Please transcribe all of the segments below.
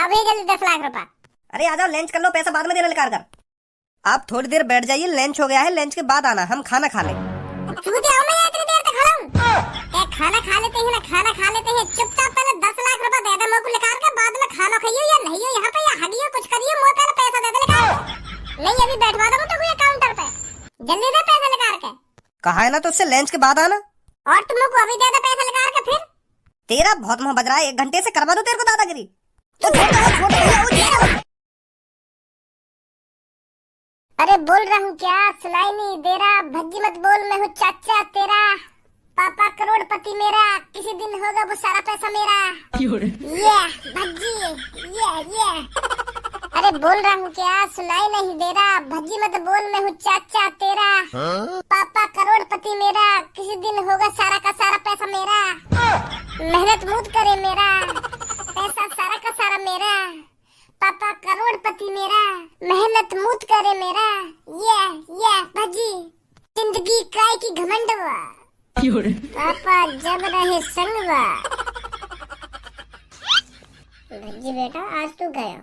अभी जल्दी 10 लाख रुपए। अरे आ जाओ, लंच कर लो, पैसा बाद में देना निकाल कर। आप थोड़ी देर बैठ जाइए, लंच हो गया है, लंच के बाद आना, हम खाना खा लें। चूतिया हूं मैं इतनी देर तक खड़ा हूं। खाना खा लेते हैं ना, खाना खा लेते हैं। चुपचाप पहले 10 लाख रुपए दे दे मेरे को निकाल के, बाद में खाना खाइयो या नहीं हो यहाँ पे, या हगियो कुछ करियो, मुझे पहले पैसा दे दे निकाल। नहीं अभी बैठवा दूं तो कोई काउंटर पे, जल्दी दे पैसा निकाल के। कहा है ना तो उससे लंच के बाद आना। और तुम को अभी दे दे पैसा निकाल के। फिर तेरा बहुत मुंह बज रहा है, 1 घंटे से करवा दो तेरे को दादागिरी। तो अरे बोल रहा हूँ क्या, सुनाई नहीं दे रहा? भज्जी मत बोल, मैं हूँ चाचा तेरा, पापा करोड़पति मेरा, किसी दिन होगा वो सारा पैसा मेरा। ये भज्जी, ये अरे बोल रहा हूँ क्या, सुनाई नहीं दे रहा? भज्जी मत बोल, मैं हूँ चाचा तेरा, पापा करोड़पति मेरा, किसी दिन होगा सारा का सारा पैसा मेरा। मेहनत मूत करे मेरा, पैसा सारा का सारा मेरा, पापा करोड़पति मेरा, मेहनत मूत करे मेरा। ये भज्जी जिंदगी काय की घमंडवा, पापा जब रहे संगवा। भज्जी बेटा आज तू गया।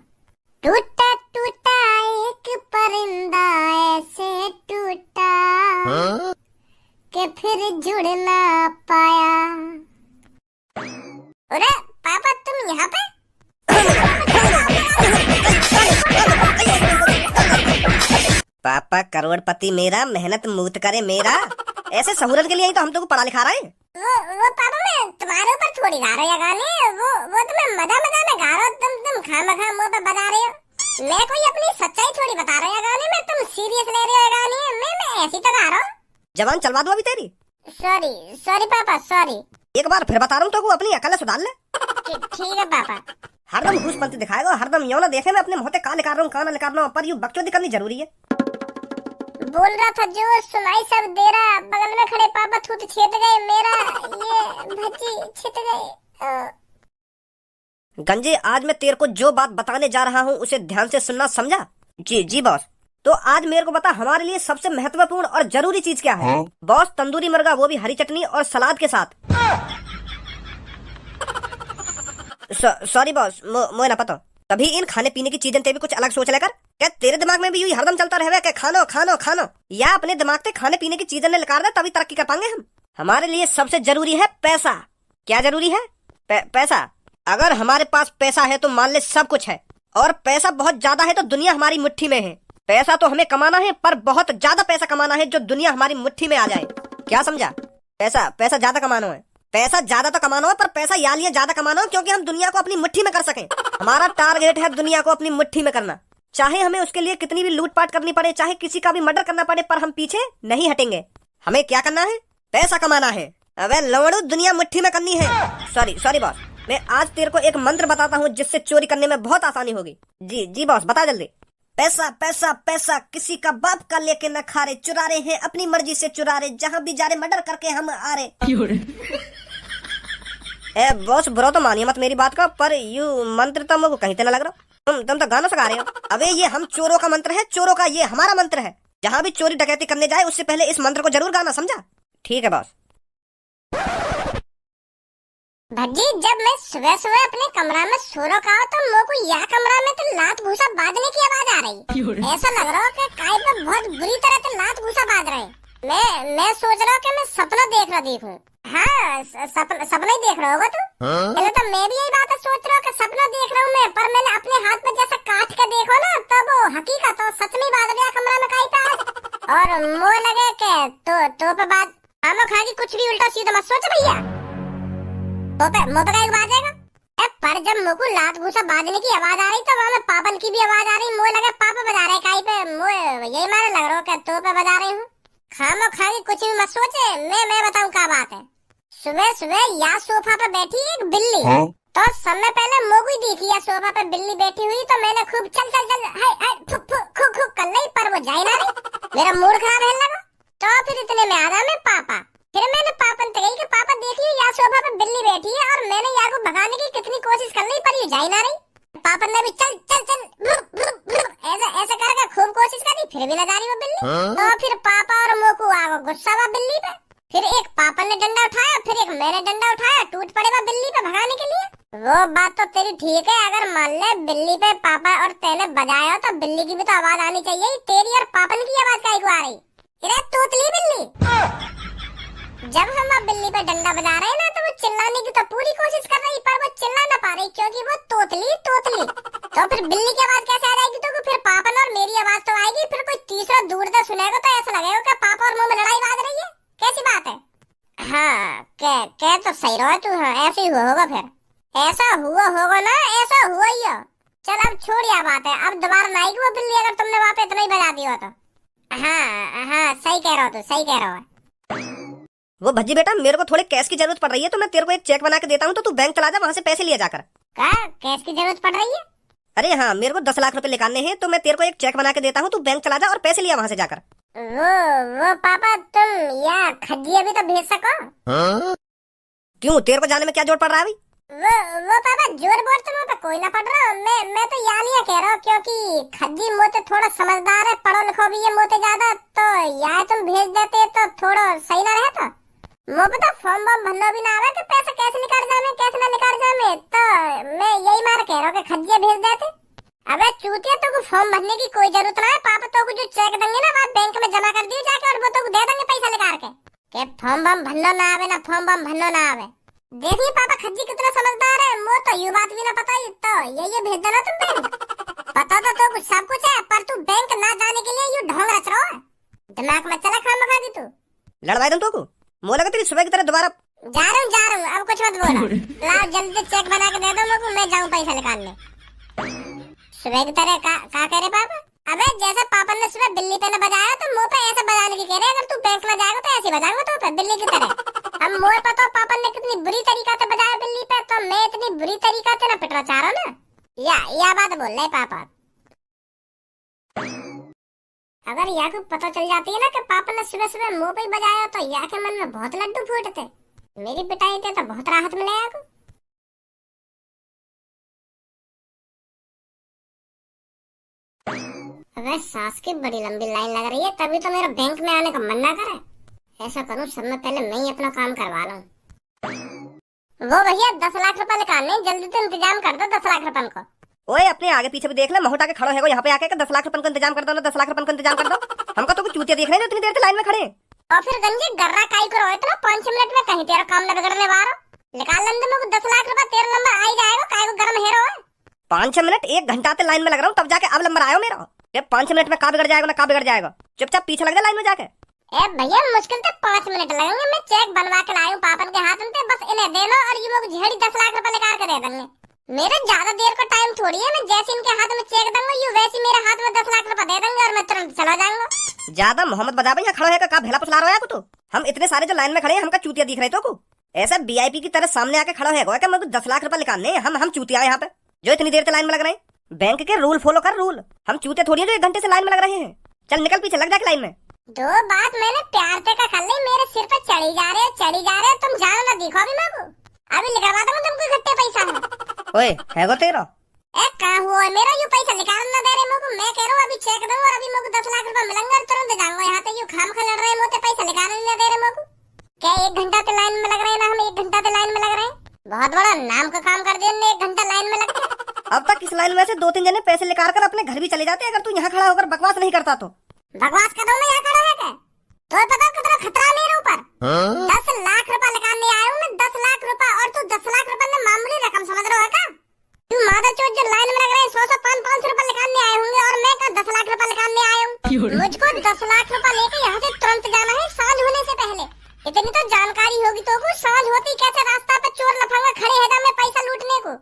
टूटा टूटा एक परिंदा ऐसे टूटा कि फिर जुड़ ना पाया। अरे पापा तुम यहाँ पे? पापा करोड़पति मेरा, मेहनत मूत करे मेरा, ऐसे सहूरत के लिए ही तो हम तुमको पढ़ा लिखा रहे हैं। वो पापा मैं तुम्हारे ऊपर थोड़ी गा रही है गाने, वो तो मैं मजा में गा रहा हूँ, तुम खामखा मुंह पे बजा रहे हो। मैं कोई अपनी सच्चाई थोड़ी बता रही है गाने में, तुम सीरियस ले रहे हो गाने, मैं ऐसी तो गा रहा हूँ। जवान चलवा दूं अभी तेरी? सॉरी पापा सॉरी। एक बार फिर बता रहा हूँ तो अपनी अकल सुधार ले। ठीक है पापा। हरदम घूसपंती दिखाएगा, हरदम यो ना देखे मैं अपने मुंह का निकाल रहा हूँ, कान निकाल रहा हूँ, पर यूं बकचोदी करनी जरूरी है। बोल रहा था जो सुनाई सब दे रहा, बगल में खड़े पापा थूत छेद गए मेरा, ये भज्जी छित गए। गंजे आज मैं तेरे को जो बात बताने जा रहा हूँ उसे ध्यान से सुनना, समझा? जी बॉस। तो आज मेरे को बता, हमारे लिए सबसे महत्वपूर्ण और जरूरी चीज क्या है? बॉस तंदूरी मुर्गा, वो भी हरी चटनी और सलाद के साथ। सॉरी बॉस, मुझे ना पता। तभी इन खाने पीने की चीजें ते भी कुछ अलग सोच लेकर। क्या तेरे दिमाग में भी यही हरदम चलता रहे क्या खानो खानो खानो? या अपने दिमाग से खाने पीने की चीजें ने निकाल दे, तभी तरक्की कर पाएंगे हम। हमारे लिए सबसे जरूरी है पैसा। क्या जरूरी है? पैसा। अगर हमारे पास पैसा है तो मान ले सब कुछ है, और पैसा बहुत ज्यादा है तो दुनिया हमारी मुट्ठी में है। पैसा तो हमें कमाना है, पर बहुत ज्यादा पैसा कमाना है जो दुनिया हमारी मुट्ठी में आ जाए। क्या समझा? पैसा ज्यादा कमाना है। पैसा ज्यादा तो कमाना है, पर पैसा या लिए ज्यादा कमाना है क्योंकि हम दुनिया को अपनी मुट्ठी में कर सकें। हमारा टारगेट है दुनिया को अपनी मुट्ठी में करना, चाहे हमें उसके लिए कितनी भी लूटपाट करनी पड़े, चाहे किसी का भी मर्डर करना पड़े, पर हम पीछे नहीं हटेंगे। हमें क्या करना है? पैसा कमाना है। अबे लवड़ू, दुनिया मुट्ठी में करनी है। सॉरी बॉस, मैं आज तेरे को एक मंत्र बताता हूँ जिससे चोरी करने में बहुत आसानी होगी। जी बॉस, बता जल्दी। पैसा पैसा पैसा किसी का बाप का लेके न खा रहे, चुरा रहे हैं अपनी मर्जी से चुरा रहे, जहाँ भी जा रहे मर्डर करके हम आ रहे। ए बॉस, बुरा तो मानिए मत मेरी बात का, पर यू मंत्र तो मुझको कहीं तो न लग रहा। तुम तो गाना सिखा रहे हो। अबे ये हम चोरों का मंत्र है, चोरों का, ये हमारा मंत्र है। जहाँ भी चोरी डकैती करने जाए उससे पहले इस मंत्र को जरूर गाना, समझा? ठीक है बॉस। भज्जी जब मैं सुबह अपने कमरा में सो रखा हूँ तो मेरे को यह कमरा में तो लात घूसा बाजने की आवाज आ रही। ऐसा लग रहा है कि काय पे बहुत बुरी तरह से लात घूसा बाज रहे। मैं सोच रहा हूँ कि मैं सपना देख रहा देखूं। हाँ सपना ही देख रहा होगा तू। पहले तो मैं भी यही बात सोच रहा हूँ कि सपना देख रहा हूँ मैं, पर मैंने अपने हाथ में जैसा काट के देखो ना तो वो हकीकत तो सच में बाज गया कमरा में काई पे। और मुँह लगे के तो पे बात आमो खा की कुछ भी उल्टा सीधा मत सोच भैया, मोपे का एक बाजेगा। पर जब मुँह को लात घूसा बाजने की आवाज आ रही तो वहाँ में पापन की भी आवाज आ रही। मुँह लगे पापा बजा रहे काई पे, मुँह यही मारे लग रहा है तो पे बजा रही हूँ। खामो खागी कुछ भी मत सोचे, मैं बताऊँ क्या बात है। सुबह या सोफा पे बैठी एक बिल्ली, तो समय पहले मोगू देखी या सोफा पे बिल्ली बैठी हुई, तो मैंने खूब चल हाय खुक कर ली, पर वो जाए ना रही। मेरा मूड खराब है लगा। तो फिर इतने में आ रहा मैं पापा। फिर मैंने पापन से कही कि पापा देखिए या सोफा पे बिल्ली बैठी है, और मैंने या को भगाने की कितनी कोशिश कर ली पर ये जाए ना रही। पापन ने भी चल ऐसे करके खूब कोशिश करी, फिर भी न जा रही वो बिल्ली। तो फिर पापा और मोकू आ गए गुस्सा हुआ बिल्ली पे। फिर एक पापा ने डंडा उठाया, फिर एक मैंने डंडा उठाया, टूट पड़े वो बिल्ली पे भगाने के लिए। वो बात तो तेरी ठीक है। अगर मान ले बिल्ली पे पापा और तेने बजाया तो बिल्ली की भी तो आवाज आनी चाहिए। तेरी और पापन की आवाज काहे को आ रही? अरे तोतली बिल्ली, जब हम अब बिल्ली पे डंडा बजा रहे हैं ना तो वो चिल्लाने की तो पूरी कोशिश कर रही, पर वो चिल्ला ना पा रही क्योंकि वो तोतली तो फिर बिल्ली की आवाज कैसे आ जाएगी? तो फिर पापन और मेरी आवाज तो आएगी, फिर कोई तीसरा दूर से सुनेगा तो ऐसा लगेगा कि पापा और मुंह में लड़ाई बाज रही है। कैसी बात है? हाँ कह तो सही रहा तू। हाँ ऐसे ही हुआ होगा। फिर ऐसा हुआ होगा ना, ऐसा हुआ ही हो। चल अब छोड़ यह बात है, अब दोबारा ना आएगी वो बिल्ली अगर तुमने वहाँ पे इतना ही बजा दिया तो। हाँ सही कह रहा हो, तू सही कह रहा है। वो भज्जी बेटा, मेरे को थोड़े कैश की जरूरत पड़ रही है, तो मैं तेरे को एक चेक बना के देता हूँ, तो तू बैंक चला जा, वहाँ से पैसे लिया जाकर। क्या कैश की जरूरत पड़ रही है? अरे हाँ, मेरे को 10 लाख रुपए निकालने हैं, तो मैं तेरे को एक चेक बना के देता हूँ, तू बैंक चला जा और पैसे लिया वहाँ से जाकर। वो पापा तुम या खज्जिया भी तो भेज सको। क्यों, तेरे को जाने में क्या जोर पड़ रहा है अभी? वो पापा जोर बोर तो मुझे कोई ना पड़ रहा। मैं तो यहाँ नहीं कह रहा हूँ क्योंकि खज्जी मोते थोड़ा समझदार है, पढ़ो लिखो भी है मोते ज्यादा, तो यहाँ तुम भेज देते तो थोड़ा सही ना रहता। मुझे तो फॉर्म बॉम भरना भी ना आवे कि पैसे कैसे निकाल जामे कैसे ना निकाल जामे, तो मैं यही मार कह रहा हूँ कि खज्जिया भेज देते। अबे चूतिया, तो फॉर्म भरने की कोई जरूरत ना है। पापा तो जो चेक देंगे ना वहाँ बैंक में जमा कर दियो जाके, और वो तो दे देंगे पैसा निकाल के फॉर्म बम भरना ना आवे ना फॉर्म बम भरना ना आवे। देखिए पापा खज्जी कितना समझदार है, वो तो ये बात भी ना पता ही तो ये भेज देना तुम बैंक। पता तो कुछ सब कुछ है, पर तू बैंक ना जाने के लिए यू ढोंग रच रहा है। दिमाग में चला खाम खा दी तू। लड़वाई दूं तो मोला का तेरी सुबह की तरह दोबारा। जा रहा हूँ, अब कुछ मत बोलो। लाओ जल्दी चेक बना के दे दो मुझको, मैं जाऊँ पैसा निकालने। सुबह की तरह का कह रहे पापा? अबे जैसा पापा ने सुबह बिल्ली पे न बजाया तो मुंह पे ऐसे बजाने की कह रहे। अगर तू बैंक में जाएगा तो ऐसे बजाऊंगा तो पे बिल्ली की तरह। अब मोर पता पापा ने कितनी बुरी तरीका से बजाया बिल्ली पे, तो मैं इतनी बुरी तरीका से ना पिटना चाह रहा ना। या बात बोल रहे पापा। अगर या को पता चल जाती है ना कि पापा ने सुबह सुबह मुंह पे ही बजाया तो या के मन में बहुत लड्डू फूटते। मेरी पिटाई थे तो बहुत राहत मिले या को। अगर सास की बड़ी लंबी लाइन लग रही है तभी तो मेरा बैंक में आने का मन ना करे। ऐसा करूं सब में पहले मैं ही अपना काम करवा लूं। वो भैया 10 लाख रुपए निकालने, जल्दी से इंतजाम कर दो 10 लाख रुपए को। ओए अपने आगे पीछे भी देख ले, महोटा के खड़ो है यहाँ पे आके 10 लाख रुपए का इंतजाम कर दो ना, 10 लाख रुपए का इंतजाम कर दो। हमको तो कुछ चूतिया देख रहे हैं इतनी देर से लाइन में खड़े। और फिर गंजे गर्रा काई करो इतना, 5 मिनट में कहीं तेरा काम न बिगड़ने वाला। निकाल लेंगे मुझे 10 लाख रुपए, तेरा नंबर आ ही जाएगा। काय को गरम हेरो है। 5 मिनट 1 घंटा से लाइन में लग रहा हूँ, तब जाके अब नंबर आयो मेरा। 5 मिनट में का बिगड़ जाएगा ना का बिगड़ जाएगा, चुपचाप पीछे लग जा लाइन में जाके। ए भैया मुश्किल से 5 मिनट लगेंगे, मैं चेक बनवा के लाऊं पापन के हाथ में, बस इन्हें देना और ये लोग झेड़ी 10 लाख रुपए निकाल के दे देंगे। मेरा ज्यादा देर का टाइम थोड़ी है, मैं जैसे इनके हाथ में चेक दूंगा ये वैसे मेरे हाथ में 10 लाख रुपए दे देंगे और मैं तुरंत चला जाऊंगा। ज्यादा मोहम्मद बजा भाई खड़ा है का भेला पुसला रहा है तो हम इतने सारे जो लाइन में खड़े हैं हमका चूतिया दिख रहे तो को ऐसा VIP की तरह सामने आके खड़ा है क्या मेरे को 10 लाख रुपए निकालने, हम चूतिया यहाँ पे जो इतनी देर से लाइन में लग रहे हैं। बैंक के रूल फॉलो कर, रूल। हम चूते थोड़ी है जो 1 घंटे से लाइन में लग रहे हैं। चल निकल पीछे लग जाके लाइन में। दो बात मैंने प्यार से का कर ली, मेरे सिर पे चढ़ी जा रहे तुम जानो ना दिखो अभी मेरे को। अभी निकलवा दूंगा तुमको इकट्ठे पैसा है। ओए है गो तेरा का हुआ मेरा यू पैसा निकाल ना दे रहे मुझको। मैं कह रहा हूँ अभी चेक दूं और अभी मुझको 10 लाख रुपए मिलेंगे और तुरंत जाऊंगा। यहाँ पे यू खाम खा लड़ रहे हैं मोते पैसा निकाल नहीं दे रहे मुझको। क्या 1 घंटा से लाइन में लग रहे हैं ना, हम 1 घंटा से लाइन में लग रहे हैं। बहुत बड़ा नाम का काम कर दिया 1 घंटा लाइन में लग गया। अब तक इस लाइन में से 2-3 जने पैसे निकाल कर अपने घर भी चले जाते अगर तू यहाँ खड़ा होकर बकवास नहीं करता तो। बकवास कर रहा हूँ मैं यहाँ खड़ा है क्या? तो पता कितना खतरा मेरे ऊपर। 10 लाख रुपए निकालने आया हूँ मैं, 10 लाख रुपए, और तू 10 लाख रुपए में मामूली रकम समझ रहा है क्या? तू मादर चोट जो लाइन में लग रहे हैं 100-500 रुपए निकालने आए होंगे और मैं का 10 लाख रुपए निकालने आया हूँ। मुझको 10 लाख रुपए लेकर यहाँ से तुरंत जाना है सांझ होने से पहले। इतनी तो जानकारी होगी तो को सांझ होती कैसे रास्ता पे चोर लफंगा खड़े है मैं पैसा लूटने को।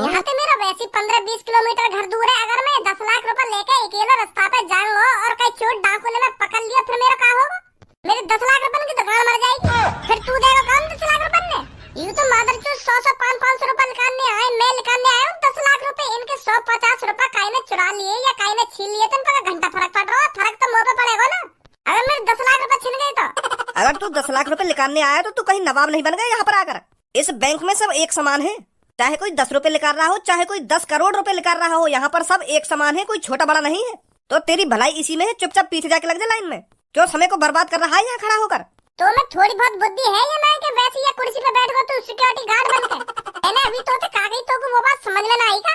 यहाँ से मेरा वैसे 15-20 किलोमीटर घर दूर है। अगर मैं 10 लाख रुपए लेकर अकेले रास्ता पे जाऊंगा और कहीं चोर डाकू ने मैं पकड़ लिया फिर मेरा क्या होगा? मेरे 10 लाख रुपए की दुकान मर जाएगी। फिर तू देगा कौन 10 लाख रुपए ने? यू तो मादर चोर 100-500 रुपए निकालने आए, मैं निकालने आया हूँ 10 लाख रुपए। इनके 150 रुपए काई ने चुरा लिए या काई ने छीन लिए तो इनका घंटा फर्क पड़ रहा है। फर्क तो मुँह पे पड़ेगा ना अगर मेरे 10 लाख रुपए छिन गए तो। अगर तू 10 लाख रुपए निकालने आया तो तू कहीं नवाब नहीं बन गया यहाँ पर आकर। इस बैंक में सब एक समान है, चाहे कोई 10 रुपए निकाल रहा हो चाहे कोई 10 करोड़ रुपए निकाल रहा हो, यहाँ पर सब एक समान है, कोई छोटा बड़ा नहीं है। तो तेरी भलाई इसी में है, चुपचाप पीछे जाके लग जा लाइन में। क्यों समय को बर्बाद कर रहा है यहाँ खड़ा होकर? तो मैं थोड़ी बहुत बुद्धि है या नहीं कि वैसे या कुर्सी पे बैठ गो तू सिक्योरिटी गार्ड बन के? मैंने अभी तो कागई तो को वो बात समझ में ना आई का।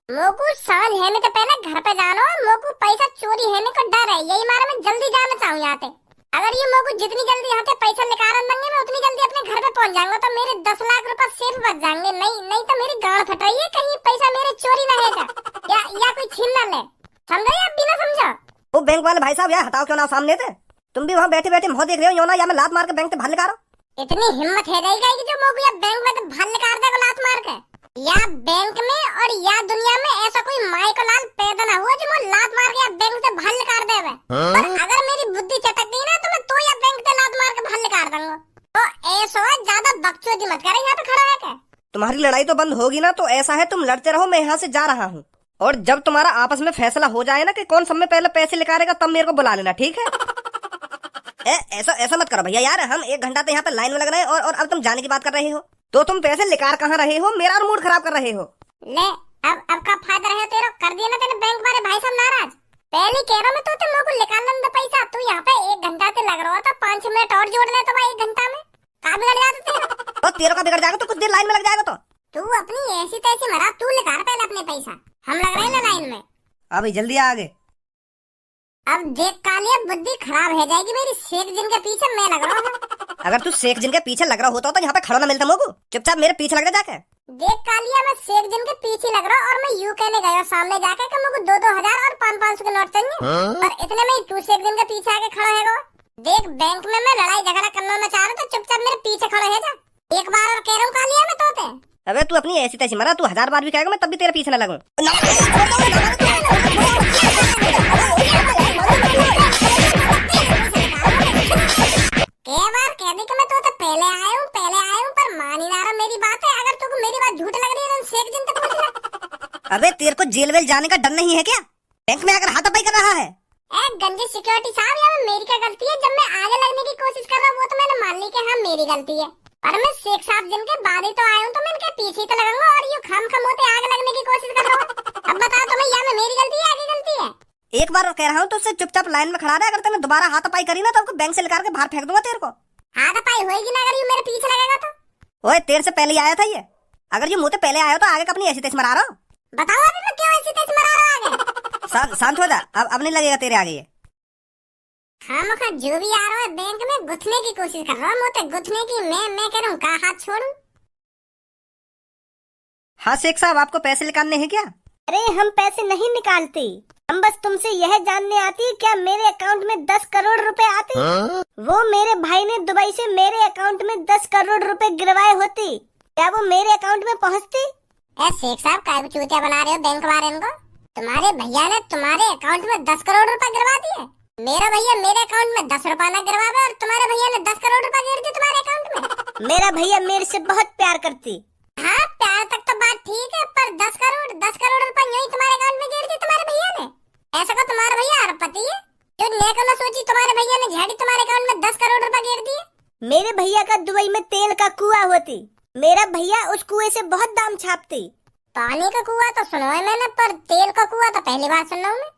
मोकू समझ है में तो पहले घर पे जानो, मोकू पैसा चोरी है में को डर है, यही मारे मैं जल्दी जाना चाहूँ यहाँ पे। अगर ये मोकू जितनी जल्दी यहाँ से पैसा निकाल देंगे मैं उतनी जल्दी अपने घर पे पहुँच जाऊंगा, तो मेरे 10 लाख रुपए सेफ बच जाएंगे। नहीं तो मेरी गांड फट रही है, कहीं पैसा मेरे चोरी ना है या कोई छीन ना ले। समझो या बिना समझो? वो बैंक वाले भाई साहब यार हटाओ क्यों ना सामने थे, तुम भी वहाँ बैठे बैठे मुँह देख रहे हो, यो ना या मैं लात मार के बैंक से बाहर निकालो। इतनी हिम्मत है जाएगा कि जो मोकू या बैंक में तो बाहर निकाल देगा लात मार के, या बैंक में और या दुनिया में ऐसा कोई माई को लाल पैदा ना हुआ जो मैं लात मार के या बैंक से बाहर निकाल देवे। पर अगर मेरी बुद्धि चटक गई ना तो मैं तो या बैंक से लात मार के बाहर निकाल दूंगा। तो ऐसा ज्यादा बकचोदी मत करे, यहाँ पे खड़ा है क्या? तुम्हारी लड़ाई तो बंद होगी ना, तो ऐसा है तुम लड़ते रहो, मैं यहाँ से जा रहा हूँ, और जब तुम्हारा आपस में फैसला हो जाए ना कि कौन सब में पहले पैसे निकालेगा तब मेरे को बुला लेना, ठीक है? ऐसा मत करो भैया यार, हम 1 घंटा तो यहाँ पे लाइन में लग रहे हैं और अब तुम जाने की बात कर रहे हो, तो तुम पैसे निकाल कहाँ रहे हो, मेरा और मूड खराब कर रहे हो। ले अब का फायदा रहे तेरा, कर दिया ना तेरे बैंक वाले भाई साहब नाराज। पहले कह रहा मैं तो तेरे को निकाल लेना पैसा, तू यहाँ पे 1 घंटा से लग रहा था, 5 मिनट और जोड़ ले तो भाई 1 घंटा में का बिगड़ जाता तेरा। तो तेरा का बिगड़ जाएगा तो कुछ देर लाइन में लग जाएगा। तो तू अपनी ऐसी तैसी मरा, तू निकाल पहले अपने पैसा, हम लग रहे हैं ना लाइन में। अभी जल्दी आ आगे। अब देख कालिया बुद्धि खराब हो जाएगी मेरी, शेख जिन के पीछे मैं लग रहा हूँ। अगर तू शेख जिन के पीछे लग रहा होता तो यहाँ पे खड़ा ना मिलता मोगू, चुपचाप मेरे पीछे लग जा जाके। देख कालिया मैं शेख जिन के पीछे लग रहा हूँ और मैं यूं कहने गया सामने जाके कि मुझे 2-2 हजार और 500 के नोट चाहिए, और इतने में तू शेख जिन के पीछे आके खड़ा है। देख बैंक में मैं लड़ाई झगड़ा करना ना चाह रहा, तो चुपचाप मेरे पीछे खड़े है जा। एक बार और कह रहा हूँ कालिया मैं तोते। अबे तू अपनी ऐसी तैसी मरा, तू 1000 बार भी कहेगा मैं तब भी तेरे पीछे न लगूं। कह दे कि मैं तो पहले आया हूँ पर मान ही ना रहा मेरी बात है। अगर तुमको मेरी बात झूठ लग रही है तो शेख जिन तक पूछ ले। अबे तेरे को जेल वेल जाने का डर नहीं है क्या? बैंक में आकर हाथापाई कर रहा है। गंजे सिक्योरिटी साहब, यहाँ मेरी क्या गलती है? जब मैं आगे लगने की कोशिश कर रहा हूँ वो तो मैंने मान ली कि हाँ मेरी गलती है, पर मैं शेख साहब जिन के बाद ही तो आया हूँ, तो मैं इनके पीछे ही तो लगूंगा और यूं खाम होते आगे लगने की कोशिश कर रहा हूँ। अब बताओ तुम्हें यहाँ में मेरी गलती है आगे गलती है? एक बार कह रहा हूँ तो उससे चुपचाप लाइन में खड़ा रहे, अगर तूने दोबारा हाथापाई करी ना तो बैंक से निकाल के बाहर फेंक दूंगा तेरे को। हाथापाई होगी ना अगर ये मेरे पीछे लगेगा तो? ओए तेरे से पहले आया था ये, अगर ये मुँह से पहले आया तो आगे अपनी ऐसी तेज मरा रहा हूँ। बताओ अभी मैं क्यों ऐसी तेज मरा रहा आगे? शांत हो जा, अब नहीं लगेगा तेरे आगे ये। खामखा जो भी आ रहा है बैंक में गुथने की कोशिश कर रहा है, मोते गुथने की। मैं कह रहा हूँ कहाँ हाथ छोड़ूं? हाँ शेख साहब, आपको पैसे निकालने हैं क्या? अरे हम पैसे नहीं निकालते, हम बस तुमसे यह जानने आती क्या मेरे अकाउंट में 10 करोड़ रुपए आते। वो मेरे भाई ने दुबई से मेरे अकाउंट में 10 करोड़ रुपए गिरवाए होते, क्या वो मेरे अकाउंट में पहुँचते? शेख साहब काय चूतिया बना रहे हो बैंक वाले को? तुम्हारे भैया ने तुम्हारे अकाउंट में 10 करोड़ रुपए गिरवा दिए। मेरा भैया मेरे अकाउंट में 10 रुपया ना गिरवावे और तुम्हारे भैया ने 10 करोड़ रुपए गिर दिए तुम्हारे अकाउंट में। मेरा भैया मेरे से बहुत प्यार करती। हाँ प्यार तक तो बात ठीक है, पर 10 करोड़ रुपए यूं ही तुम्हारे अकाउंट में गिर दिए तुम्हारे भैया ने। ऐसा को तुम्हारा भैया अरबपति है जो नेक न सोची तुम्हारे भैया ने झाड़ी तुम्हारे अकाउंट में 10 करोड़ रुपए गिर दिए। मेरे भैया का दुबई में तेल का कुआं होती, मेरा भैया उस कुएं से बहुत दाम छापती। पानी का कुआं तो सुना है मैंने, पर तेल का कुआं तो पहली बार सुन रहा हूँ मैं।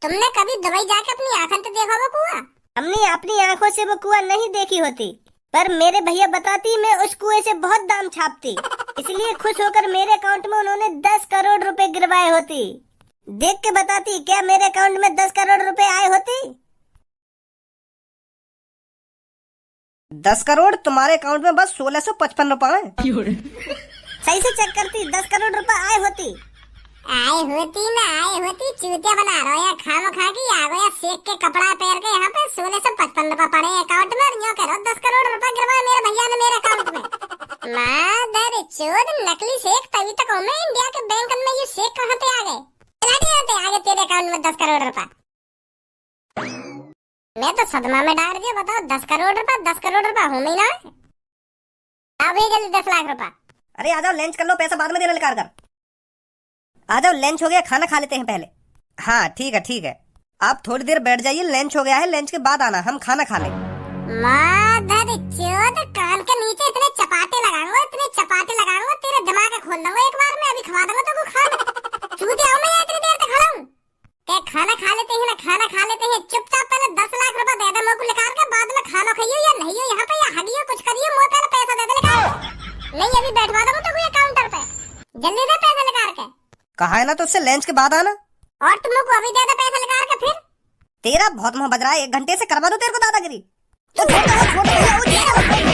तुमने कभी दुबई जाके अपनी आंखों से देखा वो कुआं? हमने अपनी आंखों से वो कुआं नहीं देखी होती, पर मेरे भैया बताती मैं उस कुएं से बहुत दाम छापती, इसलिए खुश होकर मेरे अकाउंट में उन्होंने 10 करोड़ रुपए गिरवाए होती। देख के बताती क्या मेरे अकाउंट में 10 करोड़ रुपए आए होती? 10 करोड़ तुम्हारे अकाउंट में बस 1655 रुपए। सही से चेक करती, 10 करोड़ रुपए आए होती। आए होती चूतिया बना रहा हो या खाम खा की आ गया शेख के कपड़ा पहन के यहाँ पे 1655 रुपए पड़े अकाउंट में, यूं कह रहा 10 करोड़ रुपए गिरवाए मेरे भैया ने मेरे अकाउंट में। मादर चोद नकली शेख, तभी तक मैं इंडिया के बैंक में ये शेख कहाँ पे आ गए? आगे तेरे अकाउंट में 10 करोड़ रुपए। मैं तो सदमा में डाल दिया। बताओ 10 करोड़ रुपए हो ही ना। अभी जल्दी 10 लाख रुपए। अरे आ जाओ, लंच कर लो, पैसा बाद में देना निकाल कर। आ जाओ, लंच हो गया, खाना खा लेते हैं पहले। हाँ ठीक है, आप थोड़ी देर बैठ जाइए, लंच हो गया है, लंच के बाद आना, हम खाना खा लें। मादर चोद कान के नीचे इतने चपाटे लगाऊंगा तेरे दिमाग खोल दूंगा एक बार में। अभी खवा दूंगा तो खा ले। चूतिया हूं मैं इतनी देर तक खड़ा हूं। क्या खाना खा लेते हैं ना, खाना खा लेते हैं। चुपचाप पहले 10 लाख रुपए दे दे मेरे को निकाल के, बाद में खाना खाइयो या नहीं हो यहाँ पे, या हगियो कुछ करियो, मुझे पहले पैसा दे दे निकाल। नहीं अभी बैठवा दूंगा तो कोई काउंटर पे। जल्दी दे पैसा निकाल के। कहा है ना तो उससे लंच के बाद आना। और तुम लोग को अभी दे दे पैसा निकाल के फिर। तेरा बहुत मुंह बज रहा है, 1 घंटे से करवा दो तेरे को दादागिरी। ओ छोड़ दो, छोड़ दो भैया, ओ छोड़ दो।